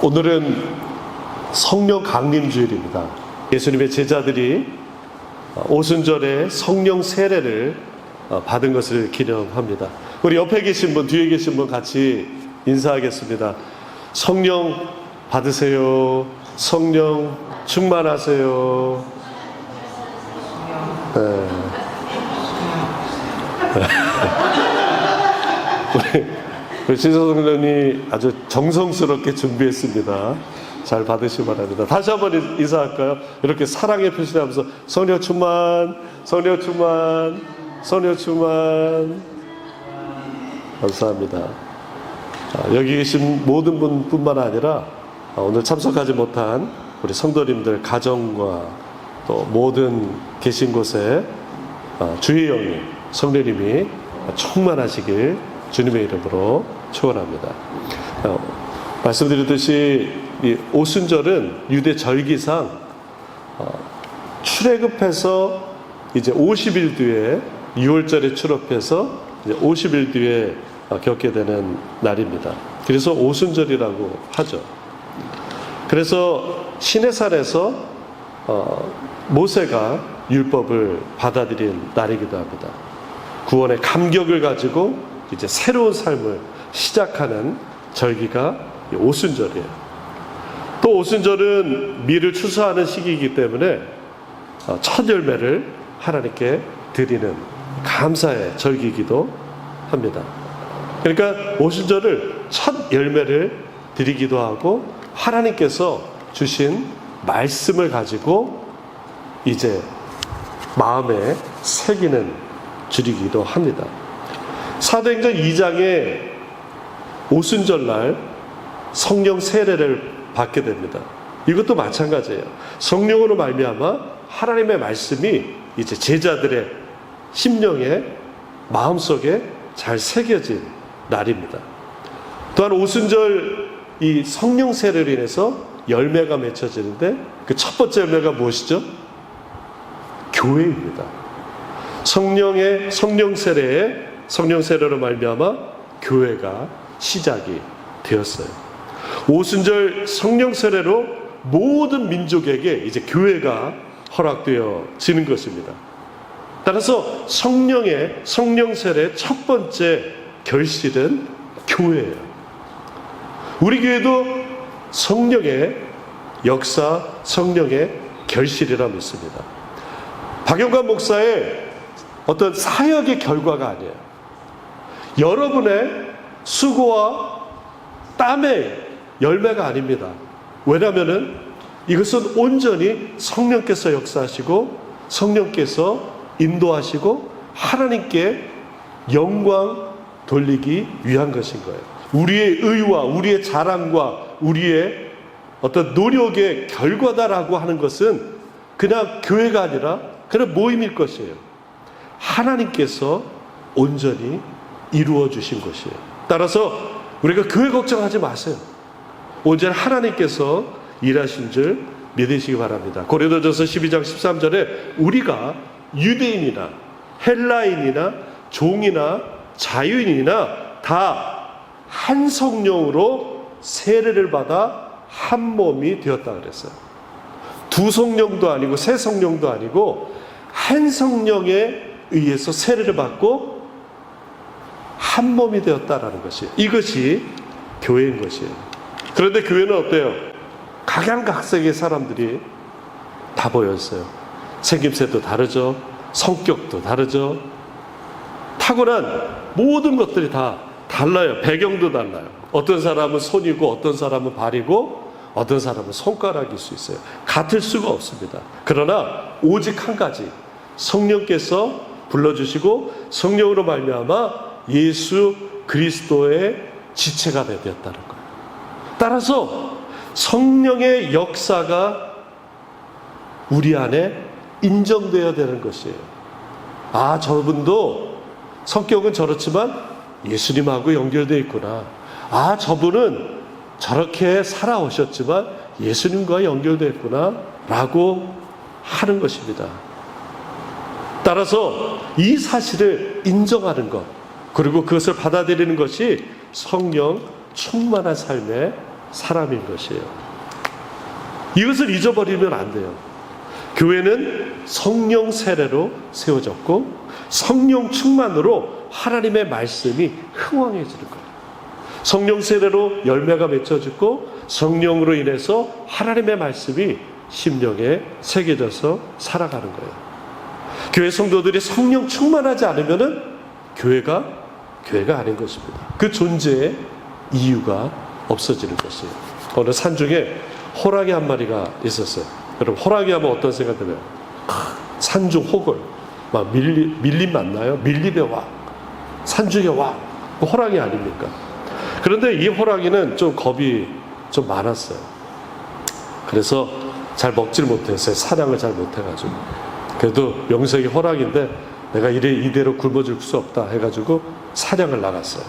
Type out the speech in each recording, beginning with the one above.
오늘은 성령 강림주일입니다. 예수님의 제자들이 오순절에 성령 세례를 받은 것을 기념합니다. 우리 옆에 계신 분, 뒤에 계신 분 같이 인사하겠습니다. 성령 받으세요. 성령 충만하세요. 네. 우리 신사성령이 아주 정성스럽게 준비했습니다. 잘 받으시기 바랍니다. 다시 한번 인사할까요? 이렇게 사랑의 표시를 하면서 성령 충만, 성령 충만, 성령 충만. 감사합니다. 여기 계신 모든 분뿐만 아니라 오늘 참석하지 못한 우리 성도님들 가정과 또 모든 계신 곳에 주의 영이 성령님이 충만하시길 주님의 이름으로 축원합니다. 말씀드렸듯이 이 오순절은 유대 절기상 출애굽해서 이제 50일 뒤에 6월절에 출애굽해서 이제 50일 뒤에 겪게 되는 날입니다. 그래서 오순절이라고 하죠. 그래서 시내산에서 모세가 율법을 받아들인 날이기도 합니다. 구원의 감격을 가지고 이제 새로운 삶을 시작하는 절기가 오순절이에요. 또 오순절은 미를 추수하는 시기이기 때문에 첫 열매를 하나님께 드리는 감사의 절기이기도 합니다. 그러니까 오순절을 첫 열매를 드리기도 하고 하나님께서 주신 말씀을 가지고 이제 마음에 새기는 줄이기도 합니다. 사도행전 2장에 오순절날 성령 세례를 받게 됩니다. 이것도 마찬가지예요. 성령으로 말미암아 하나님의 말씀이 이제 제자들의 심령에 마음속에 잘 새겨진 날입니다. 또한 오순절 이 성령 세례로 인해서 열매가 맺혀지는데 그 첫 번째 열매가 무엇이죠? 교회입니다. 성령 세례로 말미암아 교회가 시작이 되었어요. 오순절 성령 세례로 모든 민족에게 이제 교회가 허락되어지는 것입니다. 따라서 성령 세례의 첫 번째 결실은 교회예요. 우리 교회도 성령의 역사, 성령의 결실이라 믿습니다. 박영관 목사의 어떤 사역의 결과가 아니에요. 여러분의 수고와 땀의 열매가 아닙니다. 왜냐하면 이것은 온전히 성령께서 역사하시고 성령께서 인도하시고 하나님께 영광 돌리기 위한 것인 거예요. 우리의 의와 우리의 자랑과 우리의 어떤 노력의 결과다라고 하는 것은 그냥 교회가 아니라 그냥 모임일 것이에요. 하나님께서 온전히 이루어 주신 것이에요. 따라서 우리가 교회 걱정하지 마세요. 온전히 하나님께서 일하신 줄 믿으시기 바랍니다. 고린도전서 12장 13절에 우리가 유대인이나 헬라인이나 종이나 자유인이나 다 한 성령으로 세례를 받아 한 몸이 되었다 그랬어요. 두 성령도 아니고 세 성령도 아니고 한 성령에 의해서 세례를 받고 한 몸이 되었다라는 것이에요. 이것이 교회인 것이에요. 그런데 교회는 어때요? 각양각색의 사람들이 다 보였어요. 생김새도 다르죠. 성격도 다르죠. 타고난 모든 것들이 다 달라요. 배경도 달라요. 어떤 사람은 손이고 어떤 사람은 발이고 어떤 사람은 손가락일 수 있어요. 같을 수가 없습니다. 그러나 오직 한 가지, 성령께서 불러주시고 성령으로 말미암아 예수 그리스도의 지체가 되었다는 거예요. 따라서 성령의 역사가 우리 안에 인정되어야 되는 것이에요. 아, 저분도 성격은 저렇지만 예수님하고 연결되어 있구나. 아, 저분은 저렇게 살아오셨지만 예수님과 연결되어 있구나 라고 하는 것입니다. 따라서 이 사실을 인정하는 것, 그리고 그것을 받아들이는 것이 성령 충만한 삶의 사람인 것이에요. 이것을 잊어버리면 안 돼요. 교회는 성령 세례로 세워졌고 성령 충만으로 하나님의 말씀이 흥왕해지는 거예요. 성령 세례로 열매가 맺혀지고 성령으로 인해서 하나님의 말씀이 심령에 새겨져서 살아가는 거예요. 교회 성도들이 성령 충만하지 않으면은 교회가 아닌 것입니다. 그 존재의 이유가 없어지는 것이에요. 어느 산중에 호랑이 한 마리가 있었어요. 여러분, 호랑이 하면 어떤 생각 들어요? 산중 호걸, 막 밀림 맞나요? 밀림에 와, 산중에 와. 그 호랑이 아닙니까? 그런데 이 호랑이는 좀 겁이 좀 많았어요. 그래서 잘 먹질 못했어요. 사냥을 잘 못해가지고. 그래도 명색이 호랑이인데 내가 이대로 굶어줄 수 없다 해가지고 사냥을 나갔어요.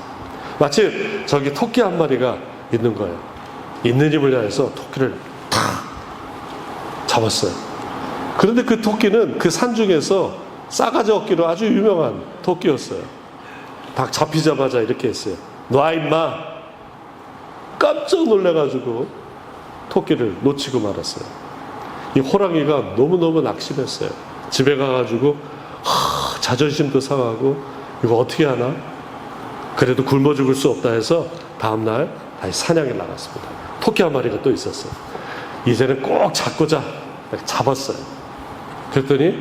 마침 저기 토끼 한 마리가 있는 거예요. 있는 힘을 다해서 토끼를 탁 잡았어요. 그런데 그 토끼는 그 산중에서 싸가지 없기로 아주 유명한 토끼였어요. 딱 잡히자마자 이렇게 했어요. 놔 임마. 깜짝 놀래가지고 토끼를 놓치고 말았어요. 이 호랑이가 너무너무 낙심했어요. 집에 가가지고 자존심도 상하고 이거 어떻게 하나? 그래도 굶어 죽을 수 없다 해서 다음날 다시 사냥에 나갔습니다. 토끼 한 마리가 또 있었어요. 이제는 꼭 잡고자 잡았어요. 그랬더니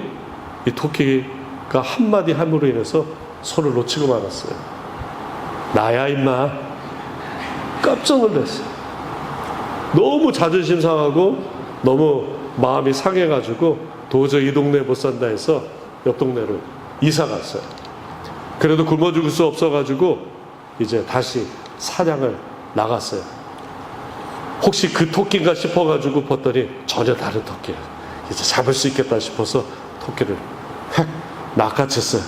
이 토끼가 한마디 함으로 인해서 손을 놓치고 말았어요. 나야 임마. 깜짝 놀랐어요. 너무 자존심 상하고 너무 마음이 상해가지고 도저히 이 동네에 못 산다 해서 옆 동네로 이사 갔어요. 그래도 굶어 죽을 수 없어가지고 이제 다시 사냥을 나갔어요. 혹시 그 토끼인가 싶어가지고 봤더니 전혀 다른 토끼예요. 이제 잡을 수 있겠다 싶어서 토끼를 획 낚아챘어요.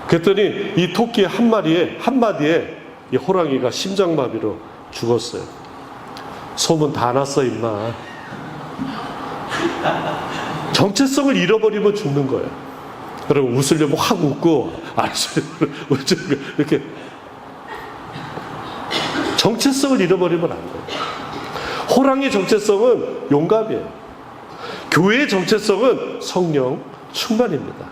그랬더니 이 토끼 한마디에 이 호랑이가 심장마비로 죽었어요. 소문 다 났어 임마. 정체성을 잃어버리면 죽는 거예요. 여러분, 웃으려면 확 웃고 안 웃으려면 이렇게 정체성을 잃어버리면 안 돼요. 호랑이의 정체성은 용감이에요. 교회의 정체성은 성령 충만입니다.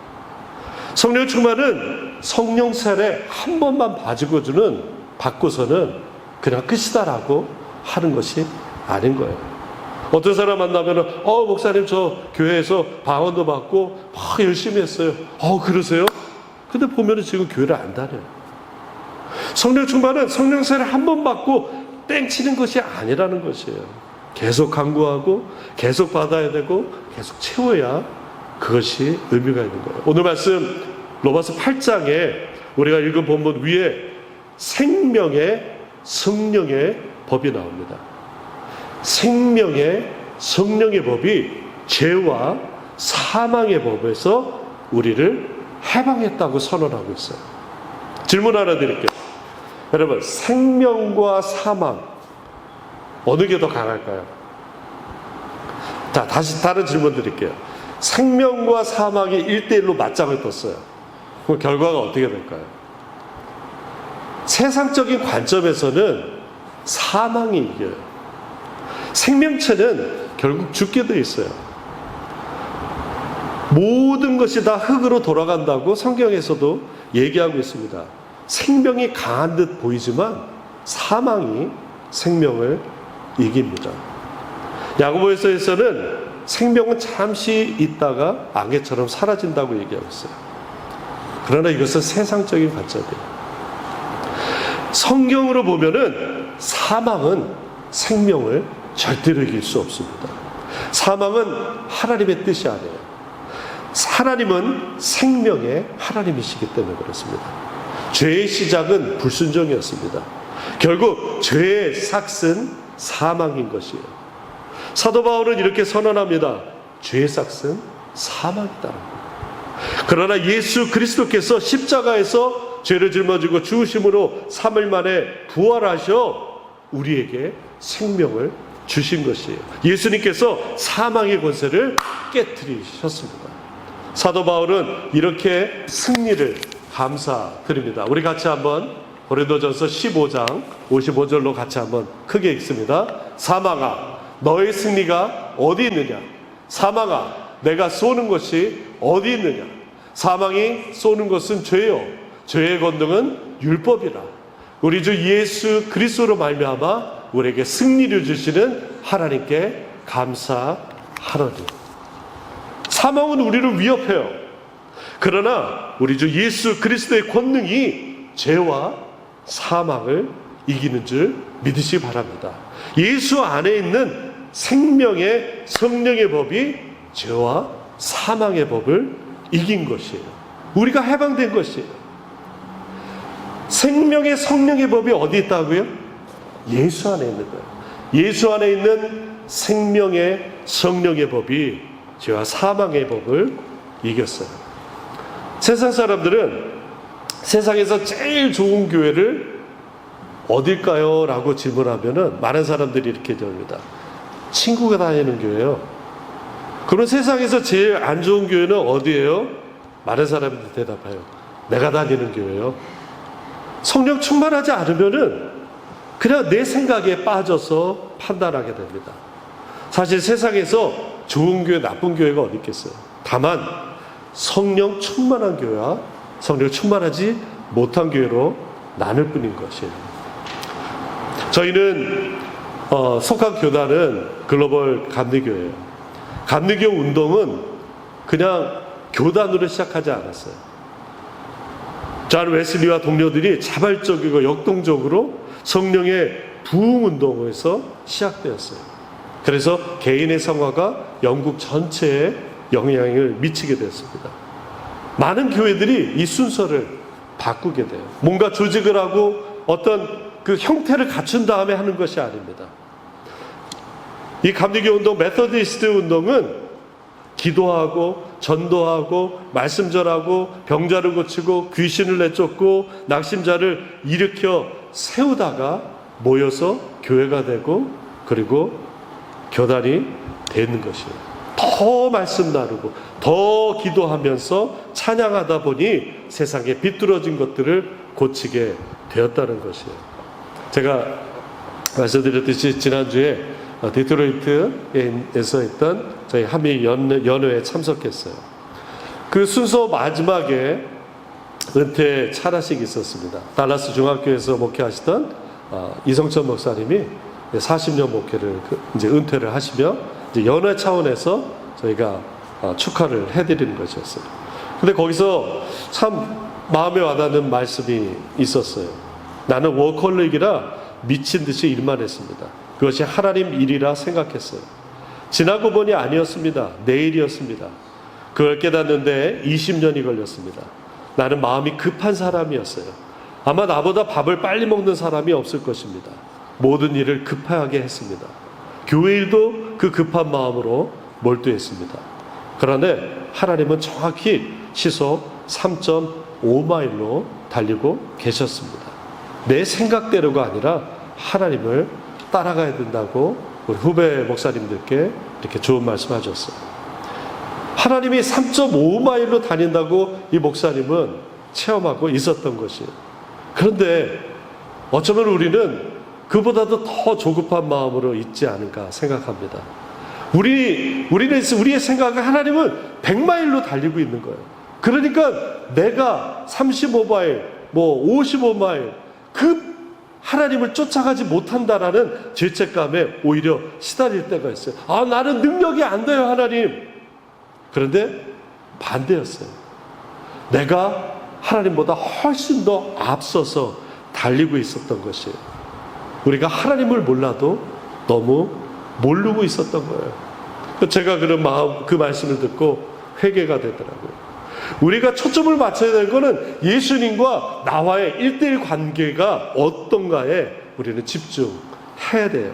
성령 충만은 성령 세례 한 번만 받고서는 그냥 끝이다라고 하는 것이 아닌 거예요. 어떤 사람 만나면은 목사님 저 교회에서 방언도 받고 막 열심히 했어요. 그러세요? 근데 보면은 지금 교회를 안 다녀요. 성령 충만은 성령 세례 한 번 받고 땡치는 것이 아니라는 것이에요. 계속 간구하고 계속 받아야 되고 계속 채워야 그것이 의미가 있는 거예요. 오늘 말씀 로마서 8장에 우리가 읽은 본문 위에 생명의 성령의 법이 나옵니다. 생명의 성령의 법이 죄와 사망의 법에서 우리를 해방했다고 선언하고 있어요. 질문 하나 드릴게요. 여러분, 생명과 사망 어느 게 더 강할까요? 자, 다시 다른 질문 드릴게요. 생명과 사망이 1대1로 맞짱을 떴어요. 그럼 결과가 어떻게 될까요? 세상적인 관점에서는 사망이 이겨요. 생명체는 결국 죽게 돼 있어요. 모든 것이 다 흙으로 돌아간다고 성경에서도 얘기하고 있습니다. 생명이 강한 듯 보이지만 사망이 생명을 이깁니다. 야고보서에서는 생명은 잠시 있다가 안개처럼 사라진다고 얘기하고 있어요. 그러나 이것은 세상적인 관점이에요. 성경으로 보면은 사망은 생명을 절대로 이길 수 없습니다. 사망은 하나님의 뜻이 아니에요. 하나님은 생명의 하나님이시기 때문에 그렇습니다. 죄의 시작은 불순종이었습니다. 결국 죄의 삭은 사망인 것이에요. 사도 바울은 이렇게 선언합니다. 죄의 삭은 사망이다. 그러나 예수 그리스도께서 십자가에서 죄를 짊어지고 죽으심으로 3일 만에 부활하셔 우리에게 생명을 주신 것이에요. 예수님께서 사망의 권세를 깨뜨리셨습니다. 사도 바울은 이렇게 승리를 감사드립니다. 우리 같이 한번 고린도전서 15장 55절로 같이 한번 크게 읽습니다. 사망아, 너의 승리가 어디 있느냐? 사망아, 내가 쏘는 것이 어디 있느냐? 사망이 쏘는 것은 죄요, 죄의 권능은 율법이라. 우리 주 예수 그리스도로 말미암아 우리에게 승리를 주시는 하나님께 감사하노니. 사망은 우리를 위협해요. 그러나 우리 주 예수 그리스도의 권능이 죄와 사망을 이기는 줄 믿으시기 바랍니다. 예수 안에 있는 생명의 성령의 법이 죄와 사망의 법을 이긴 것이에요. 우리가 해방된 것이에요. 생명의 성령의 법이 어디 있다고요? 예수 안에 있는 거예요. 예수 안에 있는 생명의 성령의 법이 죄와 사망의 법을 이겼어요. 세상 사람들은 세상에서 제일 좋은 교회를 어딜까요? 라고 질문하면은 많은 사람들이 이렇게 됩니다. 친구가 다니는 교회요. 그럼 세상에서 제일 안 좋은 교회는 어디예요? 많은 사람들이 대답해요. 내가 다니는 교회요. 성령 충만하지 않으면은 그냥 내 생각에 빠져서 판단하게 됩니다. 사실 세상에서 좋은 교회, 나쁜 교회가 어디 있겠어요? 다만 성령 충만한 교회와 성령 충만하지 못한 교회로 나눌 뿐인 것이에요. 저희는 속한 교단은 글로벌 감리교회예요. 감리교 운동은 그냥 교단으로 시작하지 않았어요. 존 웨슬리와 동료들이 자발적이고 역동적으로 성령의 부흥 운동에서 시작되었어요. 그래서 개인의 성화가 영국 전체에 영향을 미치게 됐습니다. 많은 교회들이 이 순서를 바꾸게 돼요. 뭔가 조직을 하고 어떤 그 형태를 갖춘 다음에 하는 것이 아닙니다. 이 감리교 운동, 메서디스트 운동은 기도하고 전도하고 말씀 전하고 병자를 고치고 귀신을 내쫓고 낙심자를 일으켜 세우다가 모여서 교회가 되고 그리고 교단이 되는 것이에요. 더 말씀 나누고 더 기도하면서 찬양하다 보니 세상에 비뚤어진 것들을 고치게 되었다는 것이에요. 제가 말씀드렸듯이 지난주에 디트로이트에서 있던 저희 한미 연회에 참석했어요. 그 순서 마지막에 은퇴 차라식이 있었습니다. 달라스 중학교에서 목회하시던 이성천 목사님이 40년 목회를 이제 은퇴를 하시며 이제 연회 차원에서 저희가 축하를 해드리는 것이었어요. 근데 거기서 참 마음에 와닿는 말씀이 있었어요. 나는 워커홀릭이라 미친 듯이 일만 했습니다. 그것이 하나님 일이라 생각했어요. 지나고 보니 아니었습니다. 내일이었습니다. 그걸 깨닫는데 20년이 걸렸습니다. 나는 마음이 급한 사람이었어요. 아마 나보다 밥을 빨리 먹는 사람이 없을 것입니다. 모든 일을 급하게 했습니다. 교회 일도 그 급한 마음으로 몰두했습니다. 그런데 하나님은 정확히 시속 3.5마일로 달리고 계셨습니다. 내 생각대로가 아니라 하나님을 따라가야 된다고 우리 후배 목사님들께 이렇게 좋은 말씀 하셨어요. 하나님이 3.5마일로 다닌다고 이 목사님은 체험하고 있었던 것이에요. 그런데 어쩌면 우리는 그보다도 더 조급한 마음으로 있지 않을까 생각합니다. 우리의 생각은 하나님은 100마일로 달리고 있는 거예요. 그러니까 내가 35마일, 55마일 그 하나님을 쫓아가지 못한다라는 죄책감에 오히려 시달릴 때가 있어요. 나는 능력이 안 돼요, 하나님. 그런데 반대였어요. 내가 하나님보다 훨씬 더 앞서서 달리고 있었던 것이에요. 우리가 하나님을 몰라도 너무 모르고 있었던 거예요. 제가 그 말씀을 듣고 회개가 되더라고요. 우리가 초점을 맞춰야 될 것은 예수님과 나와의 1:1 관계가 어떤가에 우리는 집중해야 돼요.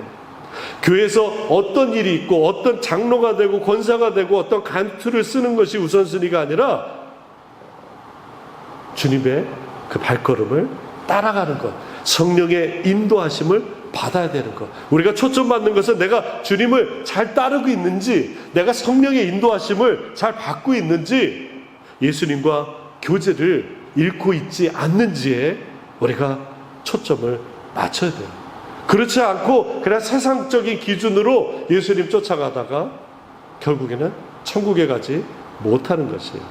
교회에서 어떤 일이 있고 어떤 장로가 되고 권사가 되고 어떤 간투를 쓰는 것이 우선순위가 아니라 주님의 그 발걸음을 따라가는 것, 성령의 인도하심을 받아야 되는 것. 우리가 초점 맞는 것은 내가 주님을 잘 따르고 있는지, 내가 성령의 인도하심을 잘 받고 있는지, 예수님과 교제를 잃고 있지 않는지에 우리가 초점을 맞춰야 돼요. 그렇지 않고 그냥 세상적인 기준으로 예수님 쫓아가다가 결국에는 천국에 가지 못하는 것이에요.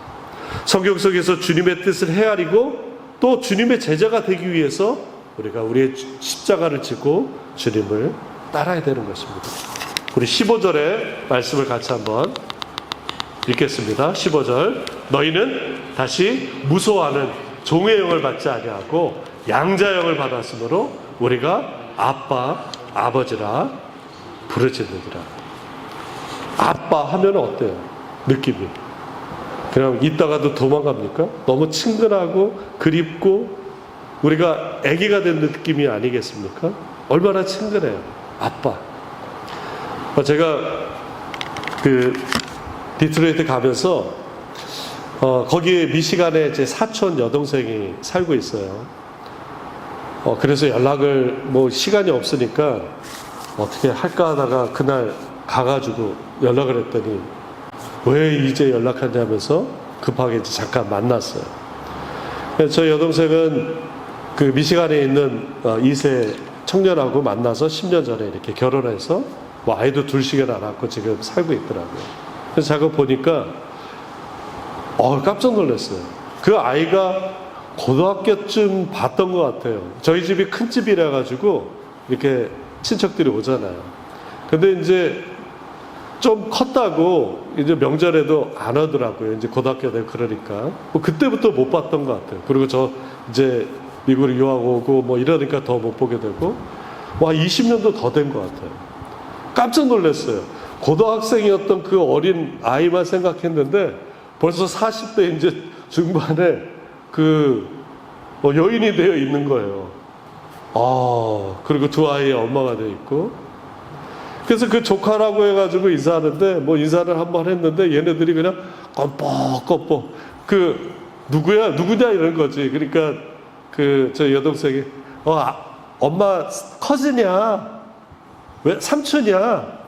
성경 속에서 주님의 뜻을 헤아리고 또 주님의 제자가 되기 위해서 우리가 우리의 십자가를 지고 주님을 따라야 되는 것입니다. 우리 15절의 말씀을 같이 한번 읽겠습니다. 15절. 너희는 다시 무소하는 종의 영을 받지 아니하고 양자 영을 받았으므로 우리가 아빠, 아버지라 부르짖느니라. 아빠 하면 어때요? 느낌이 그냥 있다가도 도망갑니까? 너무 친근하고 그립고 우리가 아기가 된 느낌이 아니겠습니까? 얼마나 친근해요. 아빠. 제가 디트로이트 가면서 거기에 미시간에 제 사촌 여동생이 살고 있어요. 그래서 연락을 시간이 없으니까 어떻게 할까 하다가 그날 가가지고 연락을 했더니 왜 이제 연락하냐면서 급하게 이제 잠깐 만났어요. 저 여동생은 그 미시간에 있는 2세 청년하고 만나서 10년 전에 이렇게 결혼해서 아이도 둘씩이나 낳고 지금 살고 있더라고요. 그래서 제가 보니까 깜짝 놀랐어요. 그 아이가 고등학교쯤 봤던 것 같아요. 저희 집이 큰 집이라 가지고 이렇게 친척들이 오잖아요. 근데 이제 좀 컸다고 이제 명절에도 안 오더라고요. 이제 고등학교 되고 그러니까 그때부터 못 봤던 것 같아요. 그리고 저 이제 미국으로 유학 오고 이러니까 더 못 보게 되고 20년도 더 된 것 같아요. 깜짝 놀랐어요. 고등학생이었던 그 어린 아이만 생각했는데 벌써 40대 이제 중반에 여인이 되어 있는 거예요. 그리고 두 아이의 엄마가 되어 있고. 그래서 그 조카라고 해가지고 인사하는데 인사를 한번 했는데 얘네들이 그냥 껌뻑껌뻑 누구냐 이런 거지. 그러니까 저 여동생이 엄마 커즈냐? 왜 삼촌이야?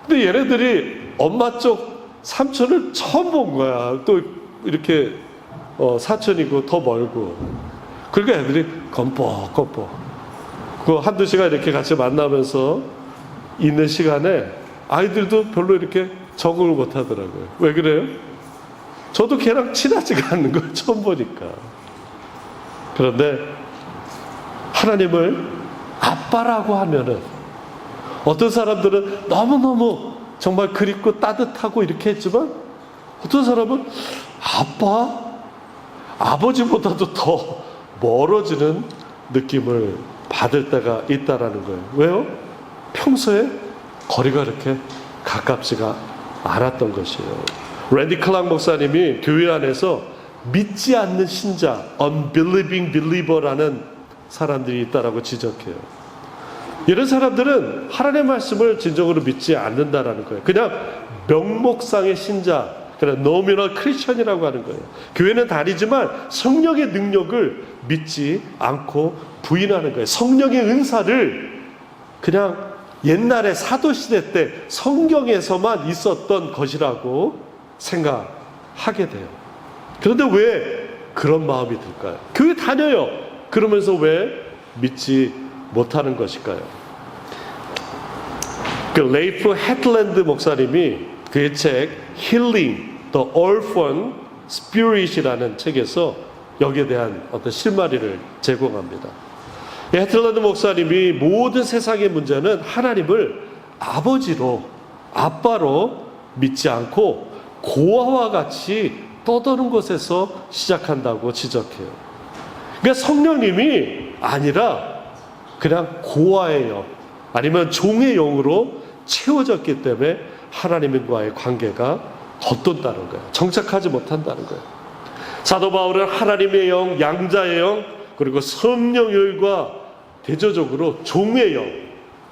근데 얘네들이 엄마 쪽 삼촌을 처음 본 거야. 또 이렇게 사촌이고 더 멀고. 그러니까 애들이 껌뻑껌뻑. 한두 시간 이렇게 같이 만나면서 있는 시간에 아이들도 별로 이렇게 적응을 못 하더라고요. 왜 그래요? 저도 걔랑 친하지가 않는 거예요. 처음 보니까. 그런데 하나님을 아빠라고 하면은 어떤 사람들은 너무너무 정말 그립고 따뜻하고 이렇게 했지만 어떤 사람은 아빠? 아버지보다도 더 멀어지는 느낌을 받을 때가 있다라는 거예요. 왜요? 평소에 거리가 이렇게 가깝지가 않았던 것이에요. 랜디 클락 목사님이 교회 안에서 믿지 않는 신자, unbelieving believer라는 사람들이 있다라고 지적해요. 이런 사람들은 하나님의 말씀을 진정으로 믿지 않는다라는 거예요. 그냥 명목상의 신자, 그냥 nominal Christian이라고 하는 거예요. 교회는 다니지만 성령의 능력을 믿지 않고 부인하는 거예요. 성령의 은사를 그냥 옛날에 사도시대 때 성경에서만 있었던 것이라고 생각하게 돼요. 그런데 왜 그런 마음이 들까요? 교회 다녀요. 그러면서 왜 믿지 못하는 것일까요? 레이프 헤틀랜드 목사님이 그의 책 Healing the Orphan Spirit이라는 책에서 여기에 대한 어떤 실마리를 제공합니다. 헤틀랜드 목사님이 모든 세상의 문제는 하나님을 아버지로, 아빠로 믿지 않고 고아와 같이 떠도는 것에서 시작한다고 지적해요. 그러니까 성령님이 아니라 그냥 고아의 영, 아니면 종의 영으로 채워졌기 때문에 하나님과의 관계가 겉돈다는 거예요. 정착하지 못한다는 거예요. 사도 바울은 하나님의 영, 양자의 영, 그리고 성령열과 대조적으로 종의 영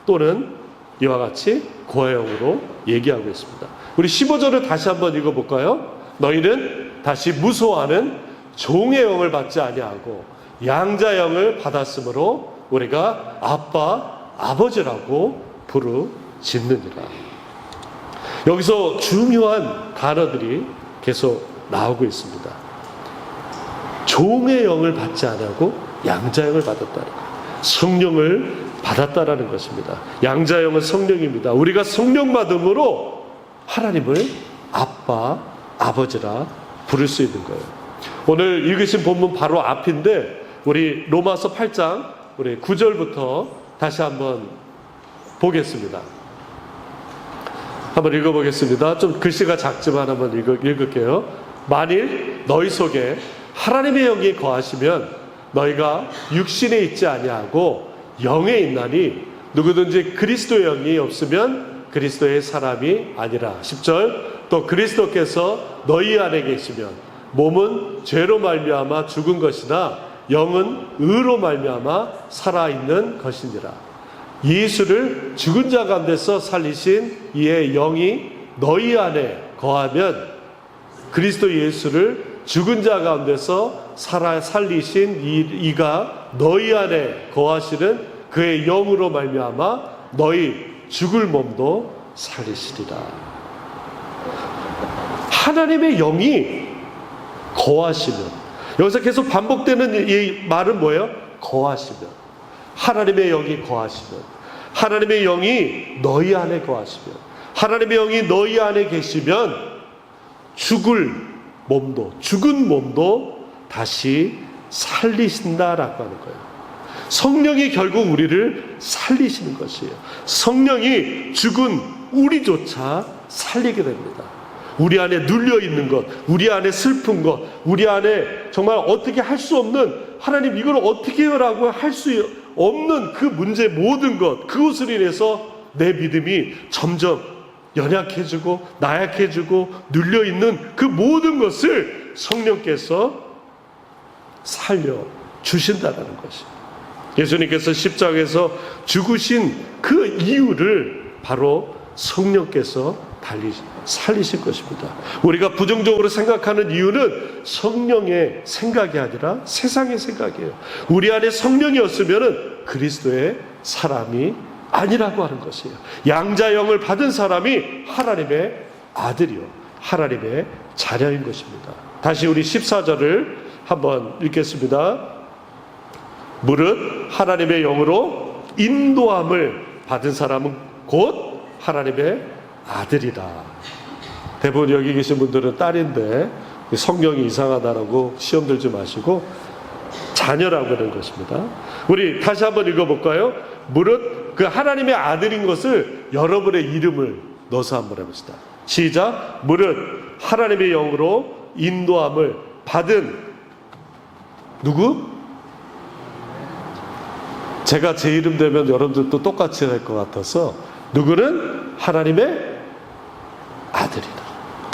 또는 이와 같이 고아의 영으로 얘기하고 있습니다. 우리 15절을 다시 한번 읽어볼까요? 너희는 다시 무소하는 종의 영을 받지 아니하고 양자 영을 받았으므로 우리가 아빠, 아버지라고 부르짖느니라. 여기서 중요한 단어들이 계속 나오고 있습니다. 종의 영을 받지 않고 양자형을 받았다는 거예요. 성령을 받았다라는 것입니다. 양자형은 성령입니다. 우리가 성령 받음으로 하나님을 아빠, 아버지라 부를 수 있는 거예요. 오늘 읽으신 본문 바로 앞인데 우리 로마서 8장 우리 9절부터 다시 한번 보겠습니다. 한번 읽어보겠습니다. 좀 글씨가 작지만 한번 읽을게요. 만일 너희 속에 하나님의 영이 거하시면 너희가 육신에 있지 아니하고 영에 있나니 누구든지 그리스도의 영이 없으면 그리스도의 사람이 아니라. 10절 또 그리스도께서 너희 안에 계시면 몸은 죄로 말미암아 죽은 것이나 영은 의로 말미암아 살아있는 것이니라. 예수를 죽은 자 가운데서 살리신 이의 영이 너희 안에 거하면 그리스도 예수를 죽은 자 가운데서 살리신 이가 너희 안에 거하시는 그의 영으로 말미암아 너희 죽을 몸도 살리시리라. 하나님의 영이 거하시면, 여기서 계속 반복되는 이 말은 뭐예요? 거하시면, 하나님의 영이 거하시면, 하나님의 영이 너희 안에 거하시면, 하나님의 영이 너희 안에 계시면 죽은 몸도 다시 살리신다라고 하는 거예요. 성령이 결국 우리를 살리시는 것이에요. 성령이 죽은 우리조차 살리게 됩니다. 우리 안에 눌려있는 것, 우리 안에 슬픈 것, 우리 안에 정말 어떻게 할 수 없는, 하나님 이걸 어떻게 해요? 라고 할 수 없는 그 문제 모든 것, 그것으로 인해서 내 믿음이 점점 연약해지고 나약해지고 눌려있는 그 모든 것을 성령께서 살려주신다는 것이에요. 예수님께서 십자가에서 죽으신 그 이유를 바로 성령께서 살리신 것입니다. 우리가 부정적으로 생각하는 이유는 성령의 생각이 아니라 세상의 생각이에요. 우리 안에 성령이었으면 그리스도의 사람이 아니라고 하는 것이에요. 양자영을 받은 사람이 하나님의 아들이요, 하나님의 자녀인 것입니다. 다시 우리 14절을 한번 읽겠습니다. 무릇 하나님의 영으로 인도함을 받은 사람은 곧 하나님의 아들이라. 대부분 여기 계신 분들은 딸인데 성경이 이상하다라고 시험 들지 마시고 자녀라고 하는 것입니다. 우리 다시 한번 읽어볼까요? 무릇 그 하나님의 아들인 것을 여러분의 이름을 넣어서 한번 해봅시다. 시작. 무릇 하나님의 영으로 인도함을 받은 누구? 제가 제 이름 되면 여러분들도 똑같이 할 것 같아서 누구는 하나님의 아들이다,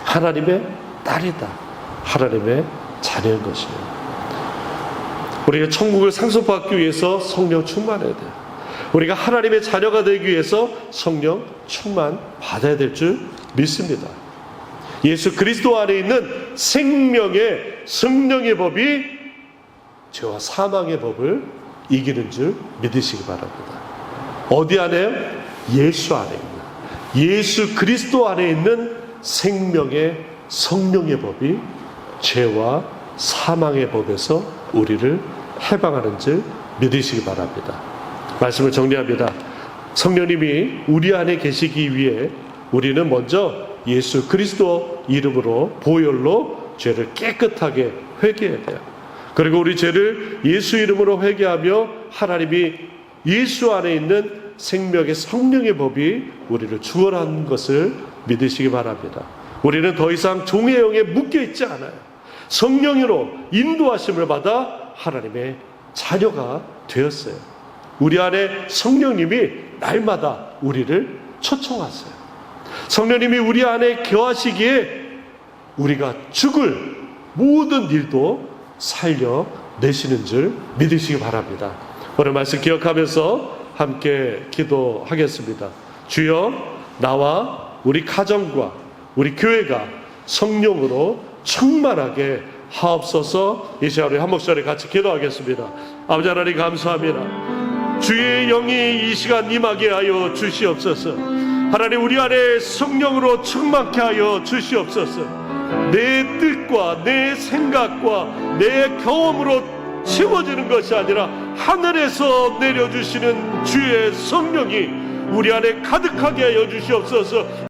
하나님의 딸이다, 하나님의 자녀인 것이에요. 우리가 천국을 상속받기 위해서 성령 충만해야 돼요. 우리가 하나님의 자녀가 되기 위해서 성령 충만 받아야 될 줄 믿습니다. 예수 그리스도 안에 있는 생명의 성령의 법이 죄와 사망의 법을 이기는 줄 믿으시기 바랍니다. 어디 안에요? 예수 안에 있는, 예수 그리스도 안에 있는 생명의 성령의 법이 죄와 사망의 법에서 우리를 해방하는 줄 믿으시기 바랍니다. 말씀을 정리합니다. 성령님이 우리 안에 계시기 위해 우리는 먼저 예수 그리스도 이름으로 보혈로 죄를 깨끗하게 회개해야 돼요. 그리고 우리 죄를 예수 이름으로 회개하며 하나님이 예수 안에 있는 생명의 성령의 법이 우리를 주원하는 것을 믿으시기 바랍니다. 우리는 더 이상 종의 영에 묶여있지 않아요. 성령으로 인도하심을 받아 하나님의 자녀가 되었어요. 우리 안에 성령님이 날마다 우리를 초청하세요. 성령님이 우리 안에 거하시기에 우리가 죽을 모든 일도 살려내시는 줄 믿으시기 바랍니다. 오늘 말씀 기억하면서 함께 기도하겠습니다. 주여, 나와 우리 가정과 우리 교회가 성령으로 충만하게 하옵소서. 이 시간에 한 목소리 같이 기도하겠습니다. 아버지 하나님 감사합니다. 주의 영이 이 시간 임하게 하여 주시옵소서. 하나님, 우리 안에 성령으로 충만케 하여 주시옵소서. 내 뜻과 내 생각과 내 경험으로 채워지는 것이 아니라 하늘에서 내려주시는 주의 성령이 우리 안에 가득하게 하여 주시옵소서.